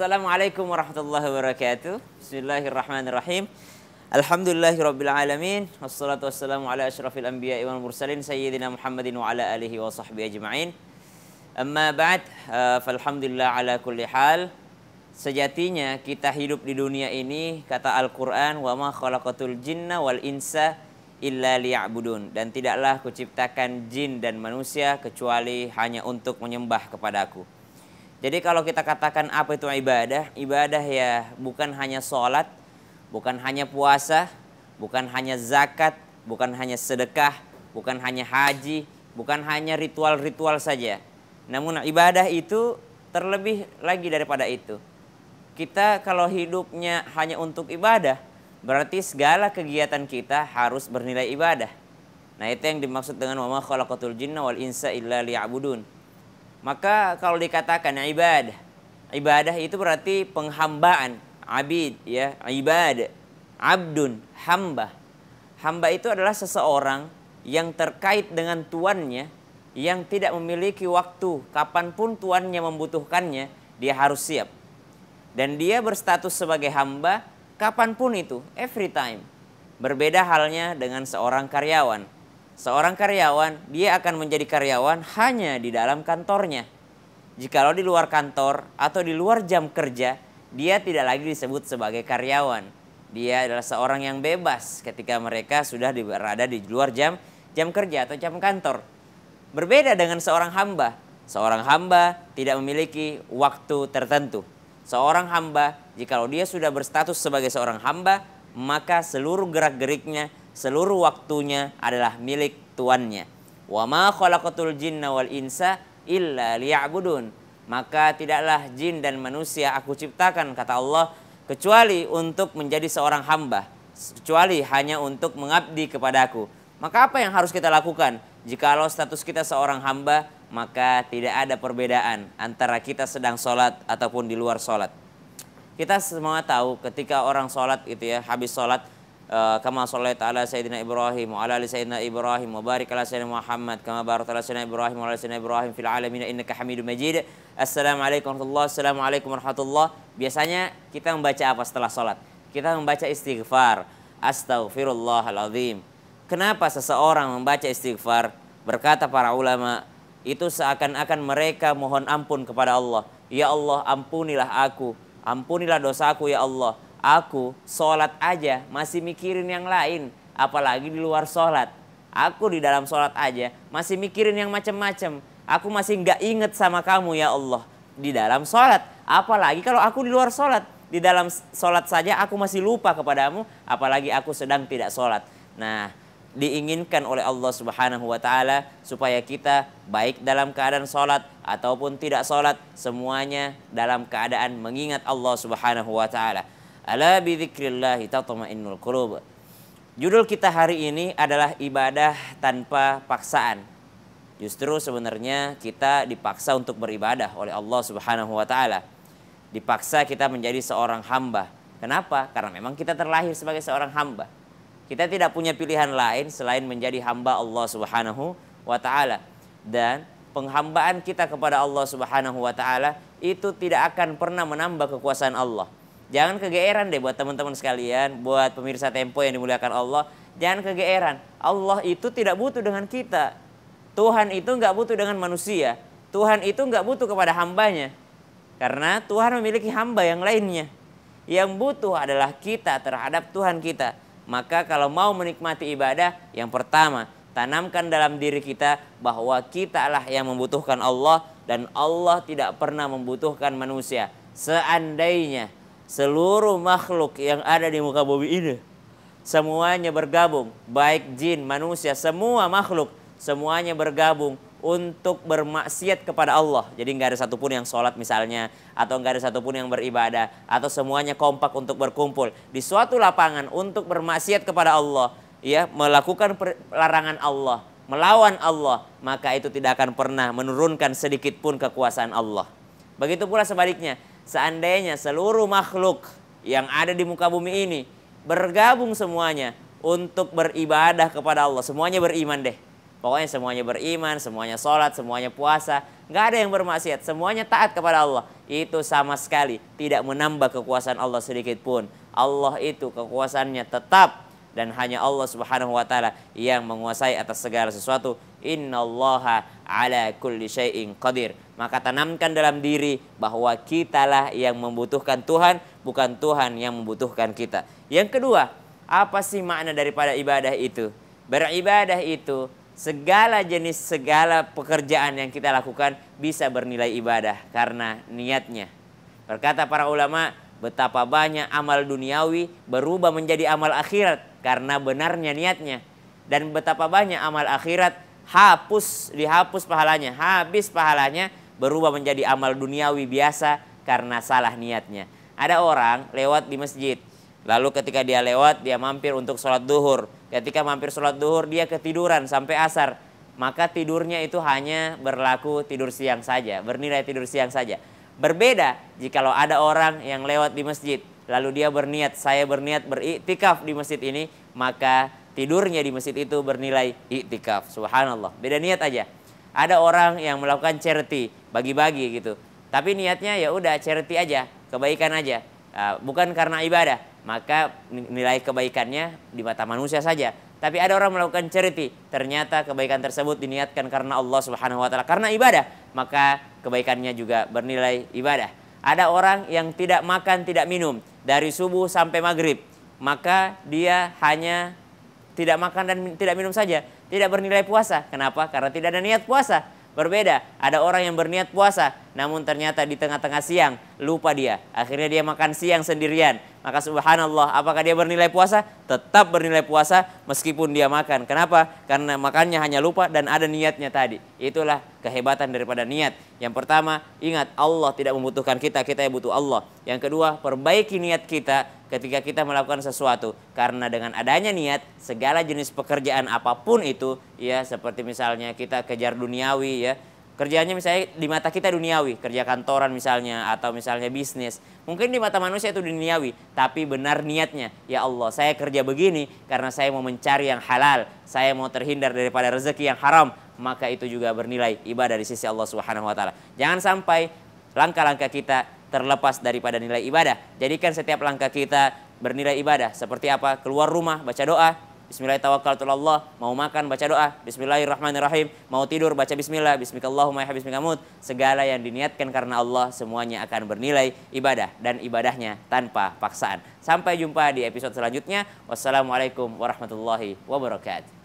Assalamualaikum warahmatullahi wabarakatuh. Bismillahirrahmanirrahim. Alhamdulillahirabbil alamin. Wassalatu wassalamu ala asyrafil anbiya'i wal mursalin sayyidina Muhammadin wa ala alihi wa sahbihi ajma'in. Amma ba'd, falhamdulillah ala kulli hal. Sejatinya kita hidup di dunia ini, kata Al-Qur'an, wa ma khalaqatul jinna wal insa illa liya'budun, dan tidaklah kuciptakan jin dan manusia kecuali hanya untuk menyembah kepadaku. Jadi kalau kita katakan apa itu ibadah, ibadah ya bukan hanya sholat, bukan hanya puasa, bukan hanya zakat, bukan hanya sedekah, bukan hanya haji, bukan hanya ritual-ritual saja. Namun ibadah itu terlebih lagi daripada itu. Kita kalau hidupnya hanya untuk ibadah, berarti segala kegiatan kita harus bernilai ibadah. Nah, itu yang dimaksud dengan wa ma khalaqatul jinna wal insa illa liya'budun. Maka kalau dikatakan ibadah, ibadah itu berarti penghambaan, abid ya, ibadah, abdun, hamba. Hamba itu adalah seseorang yang terkait dengan tuannya, yang tidak memiliki waktu, kapanpun tuannya membutuhkannya, dia harus siap. Dan dia berstatus sebagai hamba kapanpun itu, every time. Berbeda halnya dengan seorang karyawan. Seorang karyawan, dia akan menjadi karyawan hanya di dalam kantornya. Jikalau di luar kantor atau di luar jam kerja, dia tidak lagi disebut sebagai karyawan. Dia adalah seorang yang bebas ketika mereka sudah berada di luar jam kerja atau jam kantor. Berbeda dengan seorang hamba. Seorang hamba tidak memiliki waktu tertentu. Seorang hamba, jikalau dia sudah berstatus sebagai seorang hamba, maka seluruh gerak-geriknya, seluruh waktunya adalah milik tuannya. Wa ma khalaqatul jinna wal insa illa liya'budun. Maka tidaklah jin dan manusia aku ciptakan, kata Allah, kecuali untuk menjadi seorang hamba, kecuali hanya untuk mengabdi kepadaku. Maka apa yang harus kita lakukan? Jikalau status kita seorang hamba, maka tidak ada perbedaan antara kita sedang sholat ataupun di luar sholat. Kita semua tahu ketika orang sholat itu ya, habis sholat, kama shallaita ala sayyidina Ibrahim wa ala ali sayyidina Ibrahim wa barik ala sayyidina Muhammad kama barakta ala sayyidina Ibrahim wa ala ali sayyidina Ibrahim fil alamin innaka Hamidum Majid. Assalamualaikum warahmatullahi wabarakatuh. Assalamualaikum warahmatullahi. Biasanya kita membaca apa setelah sholat? Kita membaca istighfar. Astaghfirullahaladzim. Kenapa seseorang membaca istighfar? Berkata para ulama, itu seakan-akan mereka mohon ampun kepada Allah. Ya Allah, ampunilah aku, ampunilah dosaku ya Allah. Aku sholat aja masih mikirin yang lain, apalagi di luar sholat. Aku di dalam sholat aja masih mikirin yang macam-macam. Aku masih nggak inget sama kamu ya Allah di dalam sholat. Apalagi kalau aku di luar sholat. Di dalam sholat saja aku masih lupa kepadamu, apalagi aku sedang tidak sholat. Nah, diinginkan oleh Allah Subhanahu wa Ta'ala supaya kita baik dalam keadaan sholat ataupun tidak sholat, semuanya dalam keadaan mengingat Allah Subhanahu wa Ta'ala. Ala bidzikrillahi tatma'innul qulub. Judul kita hari ini adalah ibadah tanpa paksaan. Justru sebenarnya kita dipaksa untuk beribadah oleh Allah Subhanahu wa Ta'ala. Dipaksa kita menjadi seorang hamba. Kenapa? Karena memang kita terlahir sebagai seorang hamba. Kita tidak punya pilihan lain selain menjadi hamba Allah Subhanahu wa Ta'ala. Dan penghambaan kita kepada Allah Subhanahu wa Ta'ala itu tidak akan pernah menambah kekuasaan Allah. Jangan kegeeran deh buat teman-teman sekalian, buat pemirsa Tempo yang dimuliakan Allah. Jangan kegeeran. Allah itu tidak butuh dengan kita. Tuhan itu nggak butuh dengan manusia. Tuhan itu nggak butuh kepada hambanya. Karena Tuhan memiliki hamba yang lainnya. Yang butuh adalah kita terhadap Tuhan kita. Maka kalau mau menikmati ibadah, yang pertama, tanamkan dalam diri kita bahwa kita lah yang membutuhkan Allah. Dan Allah tidak pernah membutuhkan manusia. Seandainya seluruh makhluk yang ada di muka bumi ini semuanya bergabung, baik jin, manusia, semua makhluk semuanya bergabung untuk bermaksiat kepada Allah. Jadi nggak ada satupun yang sholat misalnya, atau nggak ada satupun yang beribadah, atau semuanya kompak untuk berkumpul di suatu lapangan untuk bermaksiat kepada Allah, ya, melakukan larangan Allah, melawan Allah, maka itu tidak akan pernah menurunkan sedikit pun kekuasaan Allah. Begitu pula sebaliknya. Seandainya seluruh makhluk yang ada di muka bumi ini bergabung semuanya untuk beribadah kepada Allah. Semuanya beriman deh. Pokoknya semuanya beriman, semuanya sholat, semuanya puasa. nggak ada yang bermaksiat, semuanya taat kepada Allah. Itu sama sekali tidak menambah kekuasaan Allah sedikit pun. Allah itu kekuasaannya tetap dan hanya Allah Subhanahu wa taala yang menguasai atas segala sesuatu. Innallaha ala kulli syai'in qadir. Maka tanamkan dalam diri bahwa kitalah yang membutuhkan Tuhan, bukan Tuhan yang membutuhkan kita. Yang kedua, apa sih makna daripada ibadah itu? Beribadah itu segala jenis, segala pekerjaan yang kita lakukan bisa bernilai ibadah karena niatnya. Berkata para ulama, betapa banyak amal duniawi berubah menjadi amal akhirat karena benarnya niatnya. Dan betapa banyak amal akhirat dihapus pahalanya, habis pahalanya, berubah menjadi amal duniawi biasa karena salah niatnya. Ada orang lewat di masjid, lalu ketika dia lewat, dia mampir untuk sholat duhur. Ketika mampir sholat duhur, dia ketiduran sampai asar. Maka tidurnya itu hanya berlaku tidur siang saja, bernilai tidur siang saja. Berbeda jikalau ada orang yang lewat di masjid, lalu dia berniat, saya berniat beriktikaf di masjid ini, maka tidurnya di masjid itu bernilai iktikaf. Subhanallah, beda niat aja. Ada orang yang melakukan charity, bagi-bagi gitu. Tapi niatnya ya udah charity aja, kebaikan aja. Bukan karena ibadah, maka nilai kebaikannya di mata manusia saja. Tapi ada orang melakukan charity, ternyata kebaikan tersebut diniatkan karena Allah Subhanahu wa taala, karena ibadah, maka kebaikannya juga bernilai ibadah. Ada orang yang tidak makan, tidak minum dari subuh sampai maghrib, maka dia hanya tidak makan dan tidak minum saja, tidak bernilai puasa. Kenapa? Karena tidak ada niat puasa. Berbeda, ada orang yang berniat puasa, namun ternyata di tengah-tengah siang lupa dia. Akhirnya dia makan siang sendirian. Maka subhanallah, apakah dia bernilai puasa? Tetap bernilai puasa meskipun dia makan. Kenapa? Karena makannya hanya lupa dan ada niatnya tadi. Itulah kehebatan daripada niat. Yang pertama, ingat Allah tidak membutuhkan kita, kita yang butuh Allah. Yang kedua, perbaiki niat kita ketika kita melakukan sesuatu. Karena dengan adanya niat, segala jenis pekerjaan apapun itu, ya seperti misalnya kita kejar duniawi, ya kerjanya misalnya di mata kita duniawi, kerja kantoran misalnya, atau misalnya bisnis. Mungkin di mata manusia itu duniawi, tapi benar niatnya, ya Allah saya kerja begini karena saya mau mencari yang halal, saya mau terhindar daripada rezeki yang haram, maka itu juga bernilai ibadah di sisi Allah Subhanahu wa taala. Jangan sampai langkah-langkah kita terlepas daripada nilai ibadah. Jadikan setiap langkah kita bernilai ibadah. Seperti apa? Keluar rumah baca doa, Bismillahirrahmanirrahim. Mau makan baca doa, Bismillahirrahmanirrahim. Mau tidur baca Bismillah, Bismikallahumma ya Bismikamut. Segala yang diniatkan karena Allah semuanya akan bernilai ibadah, dan ibadahnya tanpa paksaan. Sampai jumpa di episode selanjutnya. Wassalamualaikum warahmatullahi wabarakatuh.